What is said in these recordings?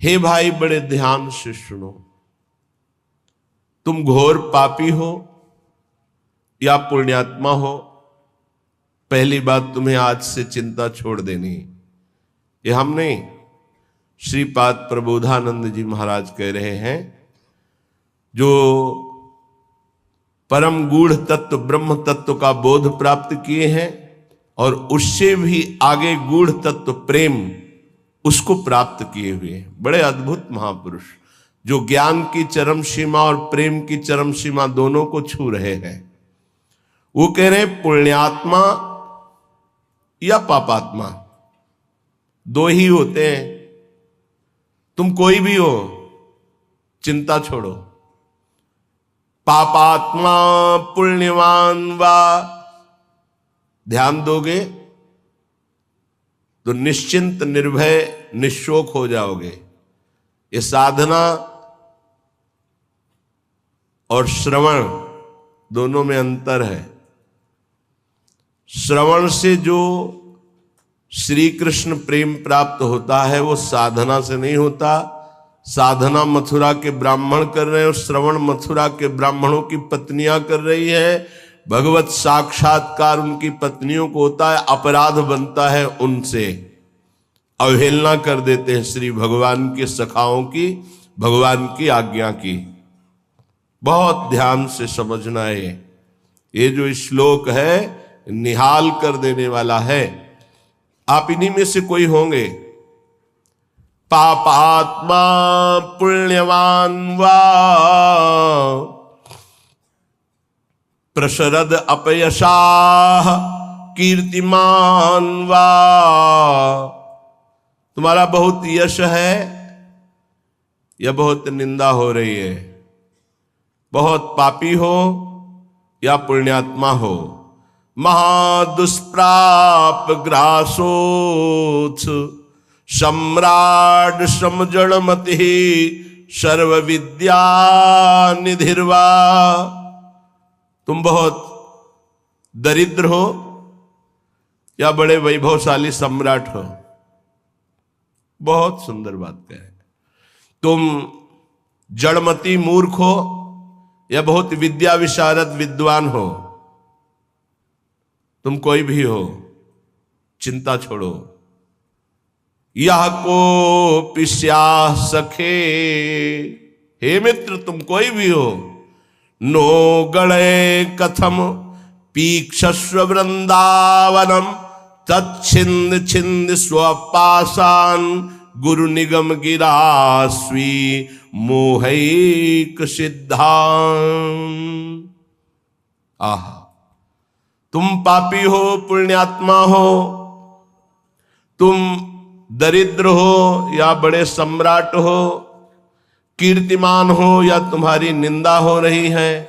हे भाई बड़े ध्यान से सुनो, तुम घोर पापी हो या पुण्यात्मा हो, पहली बात तुम्हें आज से चिंता छोड़ देनी। ये हम नहीं, श्रीपाद प्रबोधानंद जी महाराज कह रहे हैं। जो परम गूढ़ तत्व ब्रह्म तत्व का बोध प्राप्त किए हैं और उससे भी आगे गूढ़ तत्व प्रेम उसको प्राप्त किए हुए हैं, बड़े अद्भुत महापुरुष जो ज्ञान की चरम सीमा और प्रेम की चरम सीमा दोनों को छू रहे हैं। वो कह रहे हैं पुण्यात्मा या पापात्मा दो ही होते हैं। तुम कोई भी हो, चिंता छोड़ो। पापात्मा पुण्यवान वा, ध्यान दोगे तो निश्चिंत निर्भय निशोक हो जाओगे। ये साधना और श्रवण दोनों में अंतर है। श्रवण से जो श्री कृष्ण प्रेम प्राप्त होता है वो साधना से नहीं होता। साधना मथुरा के ब्राह्मण कर रहे हैं और श्रवण मथुरा के ब्राह्मणों की पत्नियां कर रही है। भगवत साक्षात्कार उनकी पत्नियों को होता है, अपराध बनता है उनसे, अवहेलना कर देते हैं श्री भगवान के सखाओं की, भगवान की आज्ञा की। बहुत ध्यान से समझना है। ये जो श्लोक है निहाल कर देने वाला है। आप इन्हीं में से कोई होंगे। पापात्मा पुण्यवान वा प्रशरद अपयशाह कीर्तिमान वा, तुम्हारा बहुत यश है या बहुत निंदा हो रही है, बहुत पापी हो या पुण्यात्मा हो। महादुष्प्राप ग्रासोत्स सम्राट समजड़मति सर्व विद्या निधिर्वा, तुम बहुत दरिद्र हो या बड़े वैभवशाली सम्राट हो। बहुत सुंदर बात है। तुम जड़मती मूर्ख हो या बहुत विद्या विशारद विद्वान हो। तुम कोई भी हो, चिंता छोड़ो। यह को पिस्या सखे, हे मित्र तुम कोई भी हो, नो गणे कथम पीक्षस्व वृंदावनम तच्छिंद छिंद स्वपासान गुरु निगम गिरास्वी मोहैक सिद्धान। आहा, तुम पापी हो पुण्यात्मा हो, तुम दरिद्र हो या बड़े सम्राट हो, कीर्तिमान हो या तुम्हारी निंदा हो रही है,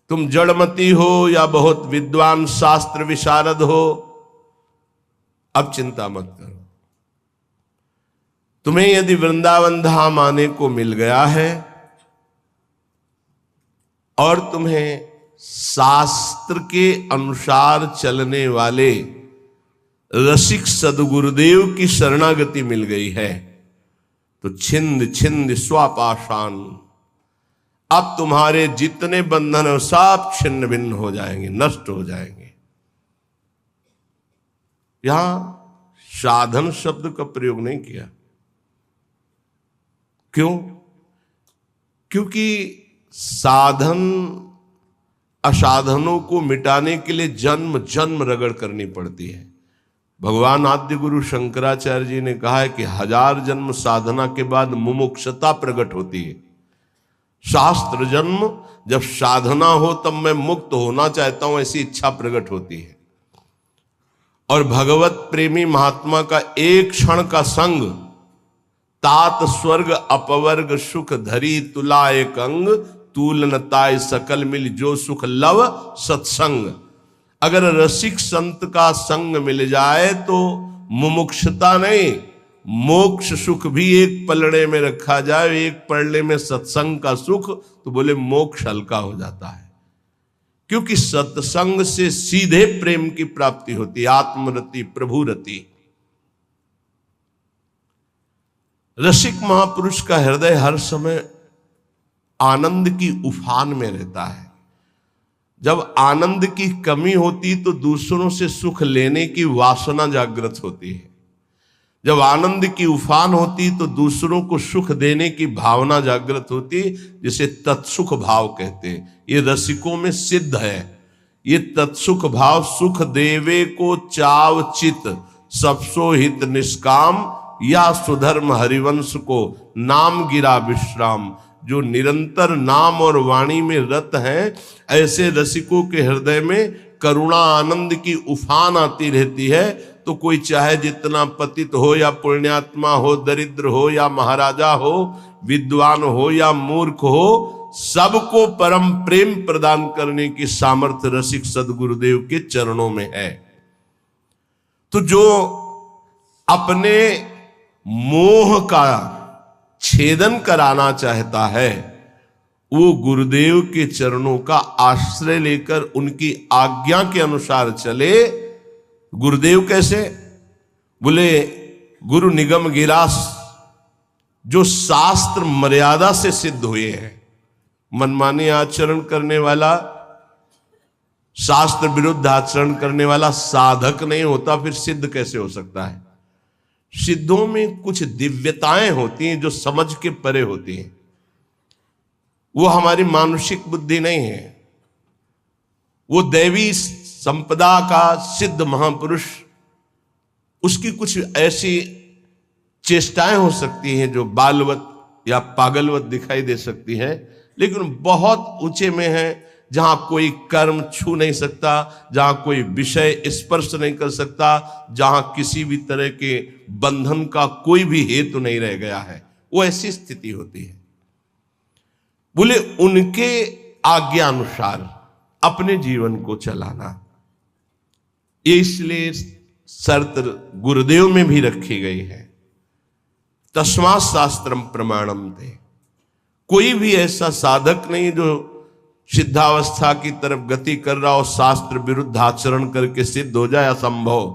तुम जड़मती हो या बहुत विद्वान शास्त्र विशारद हो। अब चिंता मत करो। तुम्हें यदि वृंदावन धाम आने को मिल गया है और तुम्हें शास्त्र के अनुसार चलने वाले रसिक सदगुरुदेव की शरणागति मिल गई है, तो छिंद छिंद स्वापाशान, अब तुम्हारे जितने बंधन हैं सब छिन्न भिन्न हो जाएंगे, नष्ट हो जाएंगे। यहां साधन शब्द का प्रयोग नहीं किया। क्यों? क्योंकि साधन असाधनों को मिटाने के लिए जन्म जन्म रगड़ करनी पड़ती है। भगवान आद्य गुरु शंकराचार्य जी ने कहा है कि 1000 जन्म साधना के बाद मुमुक्षता प्रकट होती है। शास्त्र जन्म जब साधना हो तब मैं मुक्त होना चाहता हूं ऐसी इच्छा प्रकट होती है। और भगवत प्रेमी महात्मा का एक क्षण का संग तात स्वर्ग अपवर्ग सुख धरी तुला एक अंग तूलनताय सकल मिल जो सुख लव सत्संग। अगर रसिक संत का संग मिल जाए तो मुमुक्षता नहीं, मोक्ष सुख भी एक पलड़े में रखा जाए, एक पलड़े में सत्संग का सुख, तो बोले मोक्ष हल्का हो जाता है। क्योंकि सत्संग से सीधे प्रेम की प्राप्ति होती है, आत्मरति प्रभुरति। रसिक महापुरुष का हृदय हर समय आनंद की उफान में रहता है। जब आनंद की कमी होती तो दूसरों से सुख लेने की वासना जागृत होती है। जब आनंद की उफान होती तो दूसरों को सुख देने की भावना जागृत होती, जिसे तत्सुख भाव कहते हैं। ये रसिकों में सिद्ध है। ये तत्सुख भाव सुख देवे को चाव चित सबसो हित निष्काम या सुधर्म हरिवंश को नाम गिरा विश्राम। जो निरंतर नाम और वाणी में रत हैं, ऐसे रसिकों के हृदय में करुणा आनंद की उफान आती रहती है। तो कोई चाहे जितना पतित हो या पुण्यात्मा हो, दरिद्र हो या महाराजा हो, विद्वान हो या मूर्ख हो, सबको परम प्रेम प्रदान करने की सामर्थ्य रसिक सदगुरुदेव के चरणों में है। तो जो अपने मोह का छेदन कराना चाहता है, वो गुरुदेव के चरणों का आश्रय लेकर उनकी आज्ञा के अनुसार चले। गुरुदेव कैसे? बोले गुरु निगम गिरास, जो शास्त्र मर्यादा से सिद्ध हुए हैं। मनमानी आचरण करने वाला, शास्त्र विरुद्ध आचरण करने वाला साधक नहीं होता, फिर सिद्ध कैसे हो सकता है? सिद्धों में कुछ दिव्यताएं होती हैं जो समझ के परे होती हैं। वो हमारी मानसिक बुद्धि नहीं है। वो दैवी संपदा का सिद्ध महापुरुष, उसकी कुछ ऐसी चेष्टाएं हो सकती हैं जो बालवत या पागलवत दिखाई दे सकती है, लेकिन बहुत ऊंचे में है, जहां कोई कर्म छू नहीं सकता, जहां कोई विषय स्पर्श नहीं कर सकता, जहां किसी भी तरह के बंधन का कोई भी हेतु नहीं रह गया है, वो ऐसी स्थिति होती है। बोले उनके आज्ञा अनुसार अपने जीवन को चलाना, ये इसलिए शर्त गुरुदेव में भी रखी गई है। तस्मात् शास्त्रम प्रमाणम थे। कोई भी ऐसा साधक नहीं जो सिद्धावस्था की तरफ गति कर रहा हो, शास्त्र विरुद्ध आचरण करके सिद्ध हो जाए, असंभव।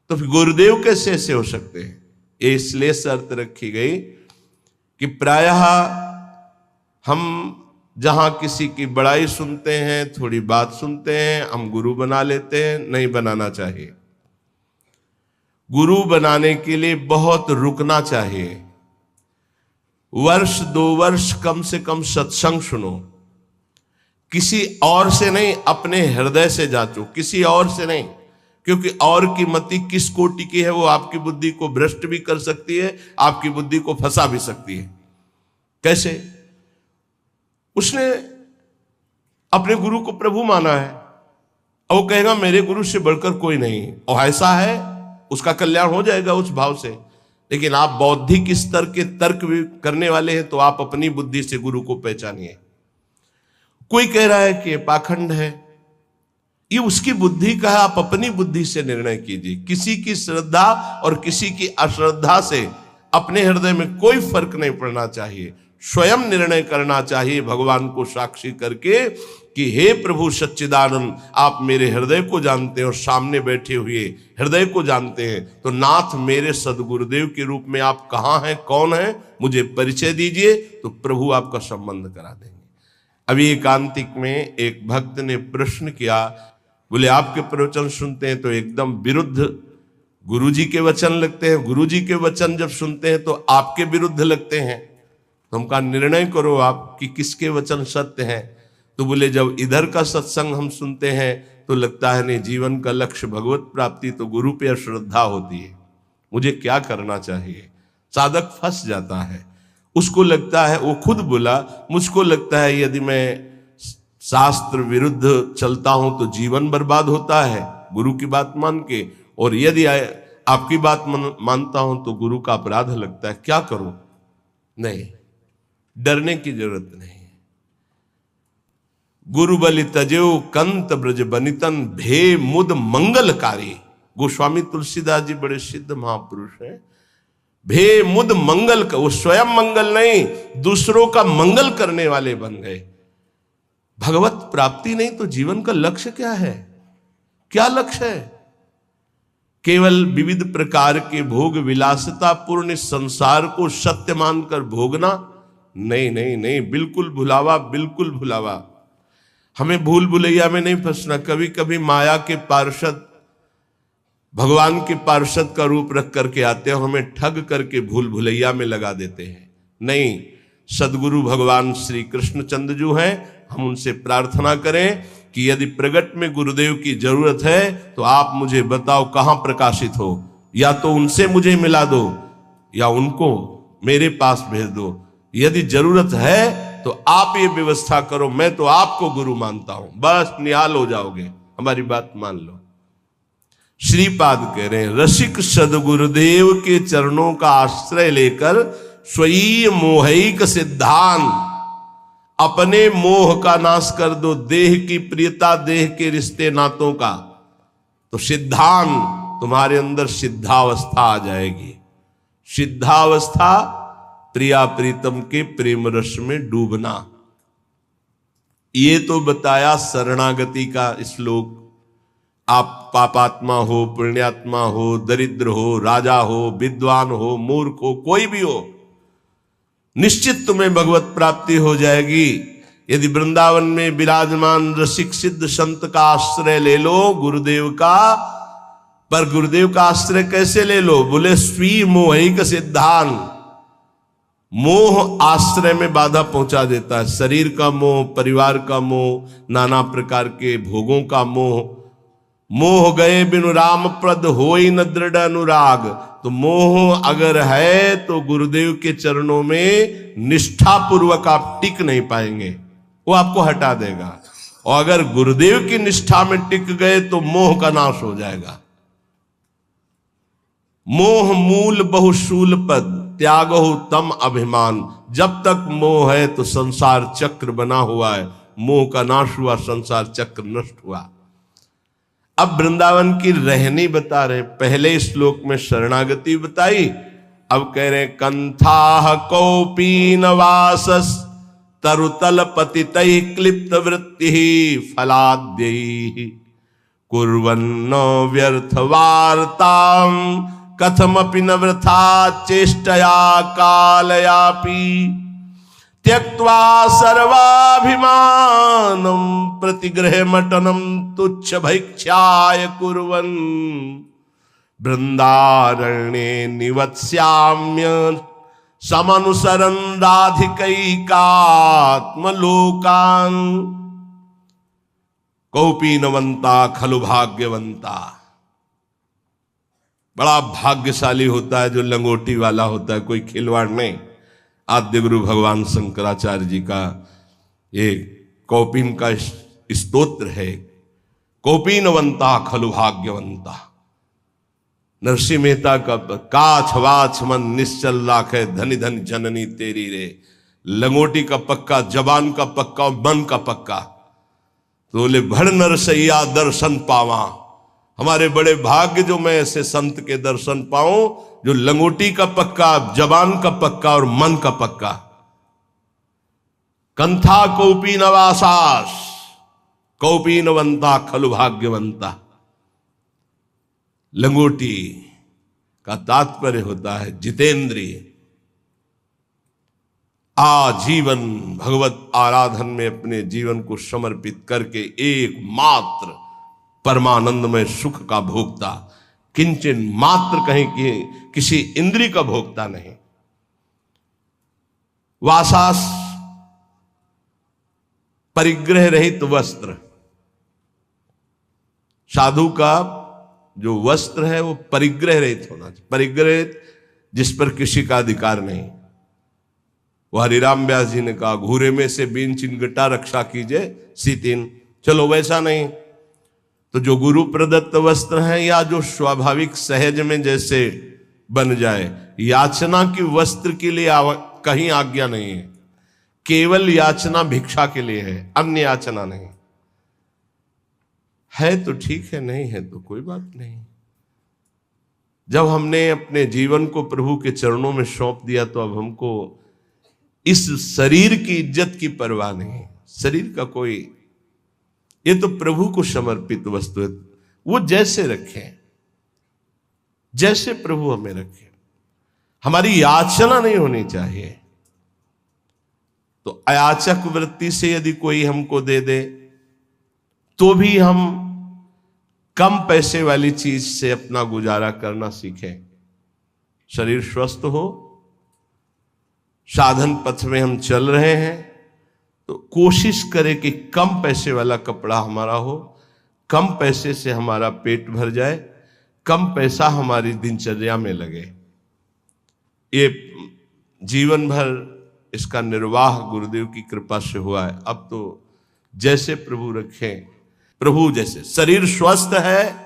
तो फिर गुरुदेव कैसे ऐसे हो सकते हैं? ये इसलिए शर्त रखी गई कि प्रायः हम जहां किसी की बड़ाई सुनते हैं, थोड़ी बात सुनते हैं, हम गुरु बना लेते हैं। नहीं बनाना चाहिए। गुरु बनाने के लिए बहुत रुकना चाहिए। वर्ष 2 वर्ष कम से कम सत्संग सुनो। किसी और से नहीं, अपने हृदय से जांचो, किसी और से नहीं। क्योंकि और की मति किस कोटि की है, वो आपकी बुद्धि को भ्रष्ट भी कर सकती है, आपकी बुद्धि को फंसा भी सकती है। कैसे? उसने अपने गुरु को प्रभु माना है और वो कहेगा मेरे गुरु से बढ़कर कोई नहीं, और ऐसा है, उसका कल्याण हो जाएगा उस भाव से। लेकिन आप बौद्धिक स्तर के तर्क भी करने वाले हैं, तो आप अपनी बुद्धि से गुरु को पहचानिए। कोई कह रहा है कि पाखंड है, ये उसकी बुद्धि का है, आप अपनी बुद्धि से निर्णय कीजिए। किसी की श्रद्धा और किसी की अश्रद्धा से अपने हृदय में कोई फर्क नहीं पड़ना चाहिए। स्वयं निर्णय करना चाहिए भगवान को साक्षी करके कि हे प्रभु सच्चिदानंद, आप मेरे हृदय को जानते हैं और सामने बैठे हुए हृदय को जानते हैं, तो नाथ मेरे सदगुरुदेव के रूप में आप कहाँ हैं, कौन हैं, मुझे परिचय दीजिए, तो प्रभु आपका संबंध करा देंगे। अभी एकांतिक में एक भक्त ने प्रश्न किया, बोले आपके प्रवचन सुनते हैं तो एकदम विरुद्ध गुरुजी के वचन लगते हैं, गुरुजी के वचन जब सुनते हैं तो आपके विरुद्ध लगते हैं। तो हम कहा निर्णय करो आप कि किसके वचन सत्य हैं। तो बोले जब इधर का सत्संग हम सुनते हैं तो लगता है नहीं, जीवन का लक्ष्य भगवत प्राप्ति, तो गुरु पे अश्रद्धा होती है, मुझे क्या करना चाहिए। साधक फंस जाता है, उसको लगता है, वो खुद बोला, मुझको लगता है यदि मैं शास्त्र विरुद्ध चलता हूं तो जीवन बर्बाद होता है गुरु की बात मान के, और यदि आपकी बात मानता हूं तो गुरु का अपराध लगता है, क्या करूं। नहीं, डरने की जरूरत नहीं। गुरु बलि तजेऊ कंत ब्रज बनितन भे मुद मंगलकारी। गोस्वामी तुलसीदास जी बड़े सिद्ध महापुरुष हैं। भे मुद मंगल, वो स्वयं मंगल नहीं, दूसरों का मंगल करने वाले बन गए। भगवत प्राप्ति नहीं तो जीवन का लक्ष्य क्या है? क्या लक्ष्य है? केवल विविध प्रकार के भोग विलासिता पूर्ण संसार को सत्य मानकर भोगना, नहीं नहीं नहीं, बिल्कुल भुलावा, बिल्कुल भुलावा। हमें भूल भुलैया में नहीं फंसना। कभी कभी माया के पार्षद भगवान के पार्षद का रूप रख करके आते हैं, हमें ठग करके भूल भुलैया में लगा देते हैं। नहीं, सदगुरु भगवान श्री कृष्णचंद्र जो हैं, हम उनसे प्रार्थना करें कि यदि प्रगट में गुरुदेव की जरूरत है तो आप मुझे बताओ कहां प्रकाशित हो, या तो उनसे मुझे मिला दो या उनको मेरे पास भेज दो। यदि जरूरत है तो आप ये व्यवस्था करो, मैं तो आपको गुरु मानता हूं, बस निहाल हो जाओगे। हमारी बात मान लो। श्रीपाद कह रहे हैं, रसिक सदगुरुदेव के चरणों का आश्रय लेकर स्वयं मोहिक सिद्धांत, अपने मोह का नाश कर दो, देह की प्रियता, देह के रिश्ते नातों का, तो सिद्धांत तुम्हारे अंदर सिद्धावस्था आ जाएगी। सिद्धावस्था प्रिया प्रीतम के प्रेम रस में डूबना। ये तो बताया शरणागति का श्लोक। आप पापात्मा हो, पुण्यात्मा हो, दरिद्र हो, राजा हो, विद्वान हो, मूर्ख हो, कोई भी हो, निश्चित तुम्हें भगवत प्राप्ति हो जाएगी यदि वृंदावन में विराजमान रसिक सिद्ध संत का आश्रय ले लो, गुरुदेव का। पर गुरुदेव का आश्रय कैसे ले लो? बोले स्वी मोहिक सिद्धांत। मोह आश्रय में बाधा पहुंचा देता है। शरीर का मोह, परिवार का मोह, नाना प्रकार के भोगों का मोह। मोह गए बिनु राम प्रद होई न दृढ़ अनुराग। तो मोह अगर है तो गुरुदेव के चरणों में निष्ठा पूर्वक आप टिक नहीं पाएंगे, वो आपको हटा देगा। और अगर गुरुदेव की निष्ठा में टिक गए तो मोह का नाश हो जाएगा। मोह मूल बहुशूल पद, त्यागो तम अभिमान। जब तक मोह है तो संसार चक्र बना हुआ है। मोह का नाश हुआ, संसार चक्र नष्ट हुआ। अब वृंदावन की रहनी बता रहे। पहले श्लोक में शरणागति बताई, अब कह रहे कंथा कौपीन वासस तरुतल पतितै क्लिप्त वृत्ति फलाद्यै कुर्वन्न व्यर्थ वार्ताम कथमपि न वृथा चेष्टया कालयापि त्यक्त्वा सर्वाभिमानम प्रतिग्रह मटनम तुच्छ भैक्षाय कुर्वन् वृंदारण्ये निवत्स्याम्य समनुसरन् राधिकैकात्मलोकान्। कौपीनवंता खलु भाग्यवंता। बड़ा भाग्यशाली होता है जो लंगोटी वाला होता है, कोई खिलवाड़ नहीं। आद्य गुरु भगवान शंकराचार्य जी का ये कौपीन का स्तोत्र है। कौपीनवंता खलु भाग्यवंता। नरसिंह मेहता का काछ वाछ मन निश्चल लाखे धनी धन जननी तेरी रे। लंगोटी का पक्का, जबान का पक्का और मन का पक्का। तो बोले भड़ नरसैया दर्शन पावा। हमारे बड़े भाग्य जो मैं ऐसे संत के दर्शन पाऊं जो लंगोटी का पक्का, जबान का पक्का और मन का पक्का। कंथा कौपीनवासास कौपीनवंता खलु भाग्यवंता। लंगोटी का तात्पर्य होता है जितेंद्रिय। आजीवन भगवत आराधन में अपने जीवन को समर्पित करके एकमात्र परमानंदमय सुख का भोक्ता, किंचन मात्र कहीं किसी इंद्रिय का भोक्ता नहीं। वासास परिग्रह रहित वस्त्र। साधु का जो वस्त्र है वो परिग्रह रहित होना चाहिए। परिग्रह जिस पर किसी का अधिकार नहीं। वो हरिराम व्यास जी ने कहा घूरे में से बीन चिनगटा रक्षा कीजिए सीतिन। चलो वैसा नहीं तो जो गुरु प्रदत्त वस्त्र हैं या जो स्वाभाविक सहज में जैसे बन जाए। याचना की वस्त्र के लिए कहीं आज्ञा नहीं है। केवल याचना भिक्षा के लिए है, अन्य याचना नहीं है। तो ठीक है, नहीं है तो कोई बात नहीं। जब हमने अपने जीवन को प्रभु के चरणों में सौंप दिया तो अब हमको इस शरीर की इज्जत की परवाह नहीं। शरीर का कोई, ये तो प्रभु को समर्पित वस्तु है, वो जैसे रखें। जैसे प्रभु हमें रखे। हमारी याचना नहीं होनी चाहिए। तो अयाचक वृत्ति से यदि कोई हमको दे दे तो भी हम कम पैसे वाली चीज से अपना गुजारा करना सीखें। शरीर स्वस्थ हो, साधन पथ में हम चल रहे हैं, तो कोशिश करें कि कम पैसे वाला कपड़ा हमारा हो, कम पैसे से हमारा पेट भर जाए, कम पैसा हमारी दिनचर्या में लगे। ये जीवन भर इसका निर्वाह गुरुदेव की कृपा से हुआ है। अब तो जैसे प्रभु रखें, प्रभु जैसे। शरीर स्वस्थ है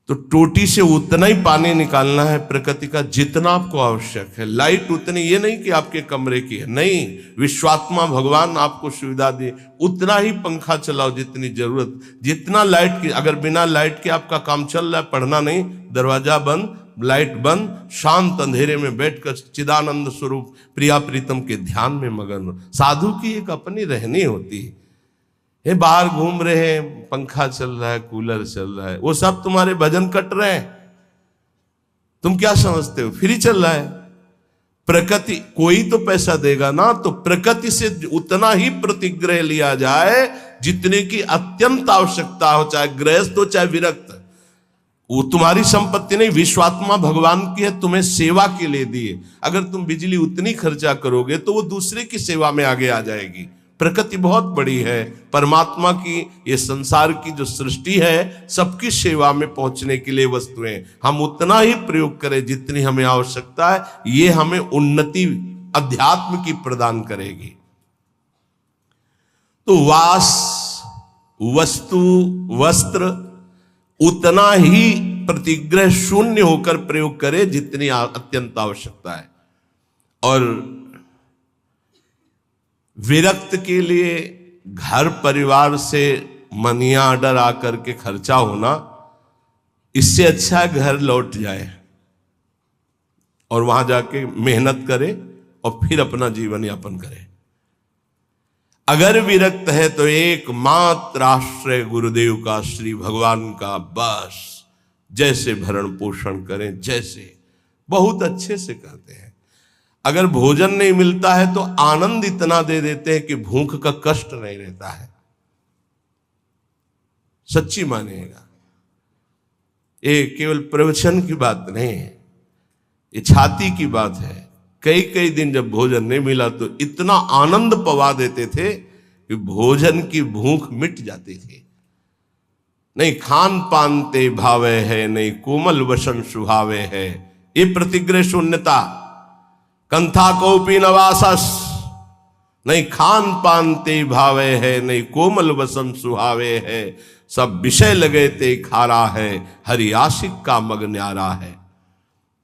तो टोटी से उतना ही पानी निकालना है प्रकृति का जितना आपको आवश्यक है। लाइट उतनी, ये नहीं कि आपके कमरे की है, नहीं, विश्वात्मा भगवान आपको सुविधा दे, उतना ही पंखा चलाओ जितनी जरूरत। जितना लाइट की, अगर बिना लाइट के आपका काम चल रहा है, पढ़ना नहीं, दरवाजा बंद, लाइट बंद, शांत अंधेरे में बैठकर चिदानंद स्वरूप प्रिया प्रीतम के ध्यान में मगन हो। साधु की एक अपनी रहनी होती है। ये बाहर घूम रहे हैं, पंखा चल रहा है, कूलर चल रहा है, वो सब तुम्हारे भजन कट रहे हैं। तुम क्या समझते हो फ्री चल रहा है? प्रकृति कोई तो पैसा देगा ना, तो प्रकृति से उतना ही प्रतिग्रह लिया जाए जितने की अत्यंत आवश्यकता हो, चाहे गृहस्थ हो चाहे विरक्त। वो तुम्हारी संपत्ति नहीं, विश्वात्मा भगवान की है, तुम्हें सेवा के लिए दी है। अगर तुम बिजली उतनी खर्चा करोगे तो वो दूसरे की सेवा में आगे आ जाएगी। प्रकृति बहुत बड़ी है, परमात्मा की ये संसार की जो सृष्टि है सबकी सेवा में पहुंचने के लिए वस्तुएं, हम उतना ही प्रयोग करें जितनी हमें आवश्यकता है। ये हमें उन्नति अध्यात्म की प्रदान करेगी। तो वास, वस्तु, वस्त्र उतना ही प्रतिग्रह शून्य होकर प्रयोग करे जितनी अत्यंत आवश्यकता है। और विरक्त के लिए घर परिवार से मनी ऑर्डर आकर के खर्चा होना, इससे अच्छा घर लौट जाए और वहां जाके मेहनत करे और फिर अपना जीवन यापन करे। अगर विरक्त है तो एकमात्र आश्रय गुरुदेव का, श्री भगवान का, बस जैसे भरण पोषण करें, जैसे बहुत अच्छे से करते हैं। अगर भोजन नहीं मिलता है तो आनंद इतना दे देते हैं कि भूख का कष्ट नहीं रहता है। सच्ची मानिएगा, ये केवल प्रवचन की बात नहीं है, ये छाती की बात है। कई कई दिन जब भोजन नहीं मिला तो इतना आनंद पवा देते थे कि भोजन की भूख मिट जाती थी। नहीं खान पान ते भावे है, नहीं कोमल वसन सुहावे है, ये प्रतिग्रह शून्यता। कंथा कोपी नवासस, नहीं खान पान ते भावे है, नहीं कोमल वसन सुहावे है, सब विषय लगे ते खारा है, हरि आशिक का मग न्यारा है।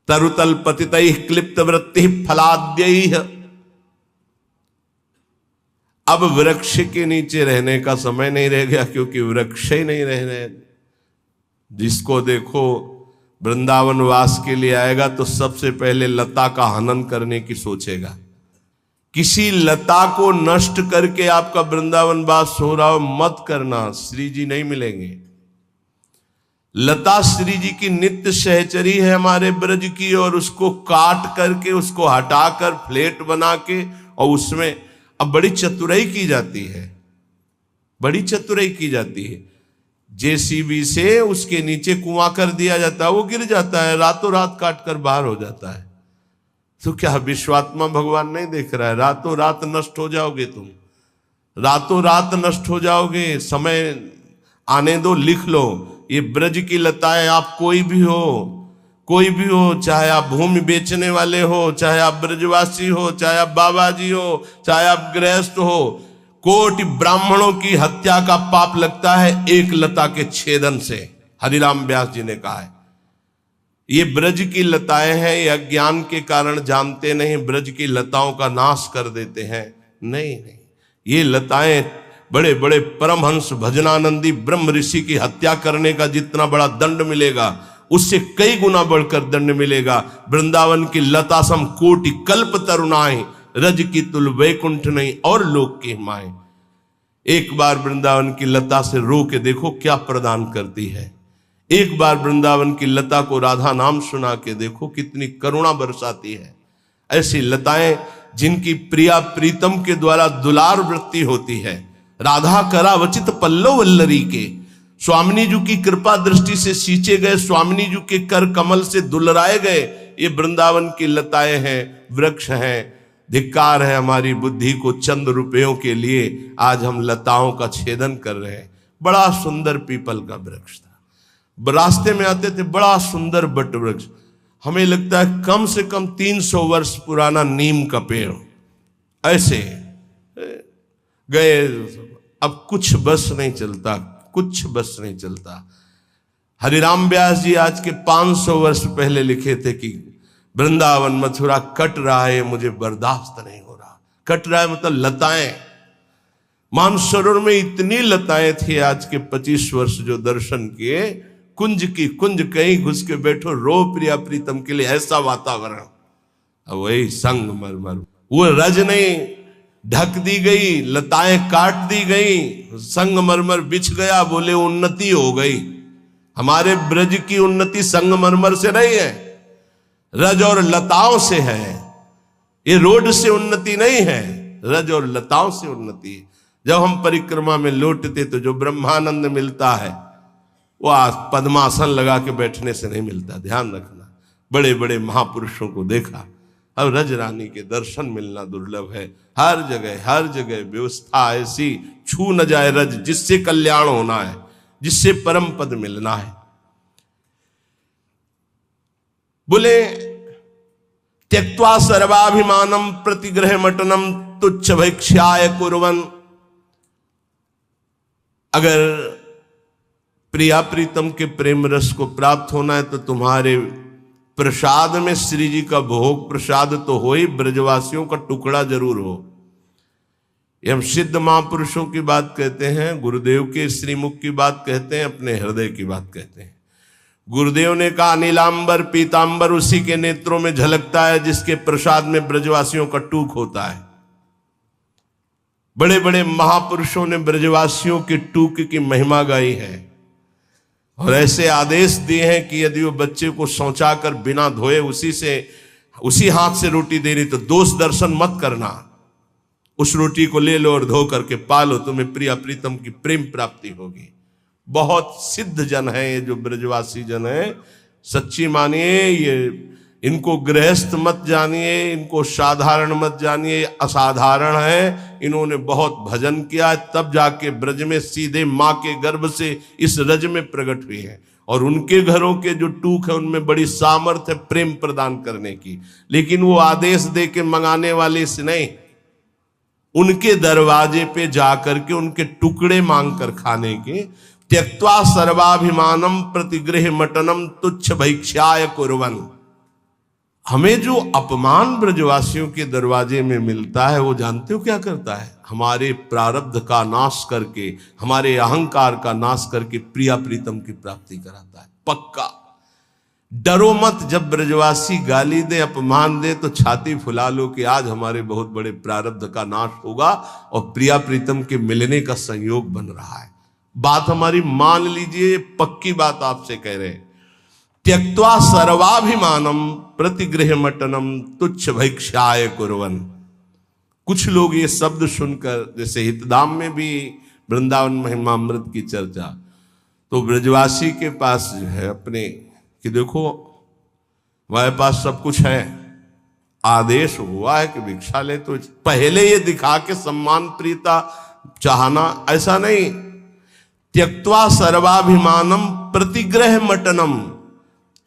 तरुतल पतितैः क्लिप्त वृत्ति फलाद्यैः। अब वृक्ष के नीचे रहने का समय नहीं रह गया, क्योंकि वृक्ष ही नहीं रह रहे। जिसको देखो वृंदावन वास के लिए आएगा तो सबसे पहले लता का हनन करने की सोचेगा। किसी लता को नष्ट करके आपका वृंदावन वास हो रहा हो मत करना, श्री जी नहीं मिलेंगे। लता श्री जी की नित्य सहचरी है हमारे ब्रज की, और उसको काट करके, उसको हटाकर फ्लेट बना के, और उसमें अब बड़ी चतुराई की जाती है, बड़ी चतुराई की जाती है। जेसीबी से उसके नीचे कुआं कर दिया जाता है, वो गिर जाता है, रातों रात काट कर बाहर हो जाता है। तो क्या विश्वात्मा भगवान नहीं देख रहा है? रातों रात नष्ट हो जाओगे तुम, रातों रात नष्ट हो जाओगे। समय आने दो, लिख लो। ये ब्रज की लताएं, आप कोई भी हो, कोई भी हो, चाहे आप भूमि बेचने वाले हो, चाहे आप ब्रजवासी हो, चाहे आप बाबा जी हो, चाहे आप गृहस्थ हो, कोटि ब्राह्मणों की हत्या का पाप लगता है एक लता के छेदन से। हरिराम व्यास जी ने कहा है ये ब्रज की लताएं हैं, ये अज्ञान के कारण जानते नहीं, ब्रज की लताओं का नाश कर देते हैं। नहीं नहीं, ये लताएं बड़े बड़े परमहंस भजनानंदी ब्रह्म ऋषि की हत्या करने का जितना बड़ा दंड मिलेगा, उससे कई गुना बढ़कर दंड मिलेगा। वृंदावन की लता सम कोटि कल्प तरुणाई, रज की तुल वैकुंठ नहीं और लोक की माए। एक बार वृंदावन की लता से रो के देखो क्या प्रदान करती है। एक बार वृंदावन की लता को राधा नाम सुना के देखो, कितनी करुणा बरसाती है। ऐसी लताएं जिनकी प्रिया प्रीतम के द्वारा दुलार वृत्ति होती है। राधा करावचित पल्लव वल्लरी के, स्वामिनी जी की कृपा दृष्टि से सींचे गए, स्वामिनी जी के कर कमल से दुलराए गए ये वृंदावन की लताएं हैं, वृक्ष हैं। धिक्कार है हमारी बुद्धि को, चंद रुपयों के लिए आज हम लताओं का छेदन कर रहे हैं। बड़ा सुंदर पीपल का वृक्ष था, रास्ते में आते थे, बड़ा सुंदर बट वृक्ष, हमें लगता है कम से कम 300 वर्ष पुराना नीम का पेड़। ऐसे गए, अब कुछ बस नहीं चलता, कुछ बस नहीं चलता। हरिराम व्यास जी आज के 500 वर्ष पहले लिखे थे कि वृंदावन मथुरा कट रहा है, मुझे बर्दाश्त नहीं हो रहा। कट रहा है मतलब लताएं, मानसरोवर में इतनी लताएं थी। आज के 25 वर्ष जो दर्शन किए, कुंज की कुंज, कहीं घुस के बैठो, रो प्रिया प्रीतम के लिए, ऐसा वातावरण। अब वही संगमरमर, वो रज नहीं ढक दी गई, लताएं काट दी गई, संगमरमर बिछ गया, बोले उन्नति हो गई। हमारे ब्रज की उन्नति संगमरमर से नहीं है, रज और लताओं से है। ये रोड से उन्नति नहीं है, रज और लताओं से उन्नति है। जब हम परिक्रमा में लौटते तो जो ब्रह्मानंद मिलता है वो पद्मासन लगा के बैठने से नहीं मिलता, ध्यान रखना। बड़े बड़े महापुरुषों को देखा, अब रज रानी के दर्शन मिलना दुर्लभ है। हर जगह व्यवस्था ऐसी, छू न जाए रज, जिससे कल्याण होना है, जिससे परम पद मिलना है। बोले त्यक्त्वा सर्वाभिमानम प्रतिग्रह मटनम तुच्छ भैक्ष्याय कुर्वन्। अगर प्रिया प्रीतम के प्रेम रस को प्राप्त होना है तो तुम्हारे प्रसाद में श्री जी का भोग प्रसाद तो हो ही, ब्रजवासियों का टुकड़ा जरूर हो। ये हम सिद्ध महापुरुषों की बात कहते हैं, गुरुदेव के श्रीमुख की बात कहते हैं, अपने हृदय की बात कहते हैं। गुरुदेव ने कहा नीलांबर पीतांबर उसी के नेत्रों में झलकता है जिसके प्रसाद में ब्रजवासियों का टूक होता है। बड़े बड़े महापुरुषों ने ब्रजवासियों के टूक की महिमा गाई है और ऐसे आदेश दिए हैं कि यदि वो बच्चे को शौचा कर बिना धोए उसी हाथ से रोटी दे रही तो दोष दर्शन मत करना, उस रोटी को ले लो और धो करके पालो, तुम्हें प्रिया प्रीतम की प्रेम प्राप्ति होगी। बहुत सिद्ध जन है ये जो ब्रजवासी जन है, सच्ची मानिए। ये इनको गृहस्थ मत जानिए, इनको साधारण मत जानिए, असाधारण है। इन्होंने बहुत भजन किया है, तब जाके ब्रज में सीधे माँ के गर्भ से इस रज में प्रकट हुई है। और उनके घरों के जो टूक है उनमें बड़ी सामर्थ्य है प्रेम प्रदान करने की। लेकिन वो आदेश दे के मंगाने वाले से नहीं, उनके दरवाजे पे जाकर के उनके टुकड़े मांग कर खाने के। त्यक्त्वा सर्वाभिमानम प्रतिगृह मटनम तुच्छ भैक्ष्याय कुर्वन्। हमें जो अपमान ब्रजवासियों के दरवाजे में मिलता है वो जानते हो क्या करता है? हमारे प्रारब्ध का नाश करके, हमारे अहंकार का नाश करके प्रिया प्रीतम की प्राप्ति कराता है, पक्का। डरो मत, जब ब्रजवासी गाली दे, अपमान दे तो छाती फुला लो कि आज हमारे बहुत बड़े प्रारब्ध का नाश होगा और प्रिया प्रीतम के मिलने का संयोग बन रहा है। बात हमारी मान लीजिए, पक्की बात आपसे कह रहे हैं। त्यक्त्वा सर्वाभिमानम प्रतिगृह मटनम तुच्छ भैक्ष्याय कुर्वन्। कुछ लोग ये शब्द सुनकर, जैसे हितधाम में भी वृंदावन महिमामृत की चर्चा, तो ब्रजवासी के पास जो है अपने कि देखो हमारे पास सब कुछ है, आदेश हुआ है कि भिक्षा ले, तो पहले ये दिखा के सम्मान प्रियता चाहना, ऐसा नहीं। त्यक्त्वा सर्वाभिमानम प्रतिग्रह मटनम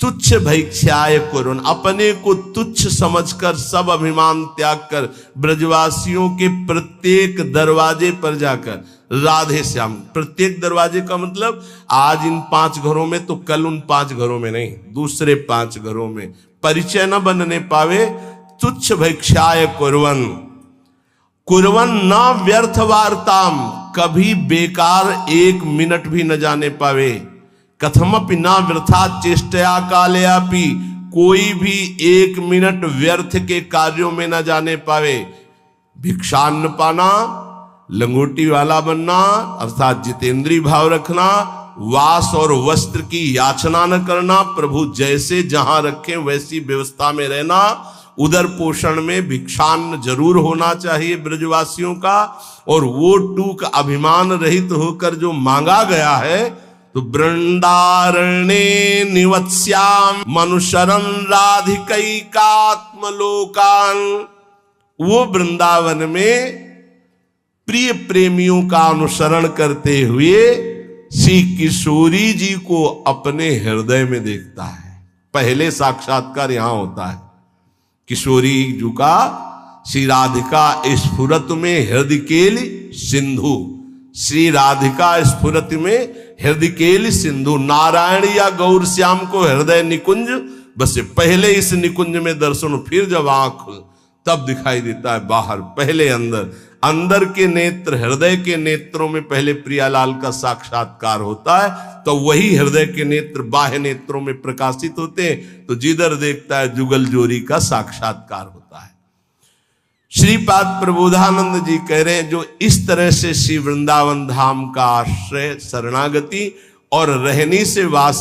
तुच्छ भैक्ष्याय कुर्वन्। अपने को तुच्छ समझकर, सब अभिमान त्याग कर ब्रजवासियों के प्रत्येक दरवाजे पर जाकर राधे श्याम। प्रत्येक दरवाजे का मतलब आज इन 5 घरों में तो कल उन 5 घरों में नहीं, दूसरे 5 घरों में परिचय न बनने पावे। तुच्छ भैक्ष्याय कुर्वन्। कुर्वन् न व्यर्थ वार्ताम, कभी बेकार 1 मिनट भी न जाने पावे। कथमपि ना वृथा चेष्टया कालयापि, कोई भी 1 मिनट व्यर्थ के कार्यों में न जाने पावे। भिक्षान्न पाना, लंगोटी वाला बनना अर्थात जितेंद्रीय भाव रखना, वास और वस्त्र की याचना न करना, प्रभु जैसे जहां रखें वैसी व्यवस्था में रहना, उदर पोषण में भिक्षान्न जरूर होना चाहिए ब्रजवासियों का, और वो टूक अभिमान रहित होकर जो मांगा गया है, तो वृंदारण्ये निवत्स्याम मनुशरं राधिकैकात्मलोकान, वो वृंदावन में प्रिय प्रेमियों का अनुसरण करते हुए श्री किशोरी जी को अपने हृदय में देखता है। पहले साक्षात्कार यहां होता है किशोरी जी का। श्री राधिका स्फुरत में हृदय केल सिंधु, श्री राधिका स्फुरत में हृदय केल सिंधु, नारायण या गौर श्याम को हृदय निकुंज, बस पहले इस निकुंज में दर्शन, फिर जब आंख तब दिखाई देता है बाहर, पहले अंदर, अंदर के नेत्र, हृदय के नेत्रों में पहले प्रियालाल का साक्षात्कार होता है, तो वही हृदय के नेत्र बाह्य नेत्रों में प्रकाशित होते हैं, तो जिधर देखता है जुगल जोरी का साक्षात्कार होता है। श्रीपाद प्रबोधानंद जी कह रहे हैं जो इस तरह से श्री वृंदावन धाम का आश्रय, शरणागति और रहनी से वास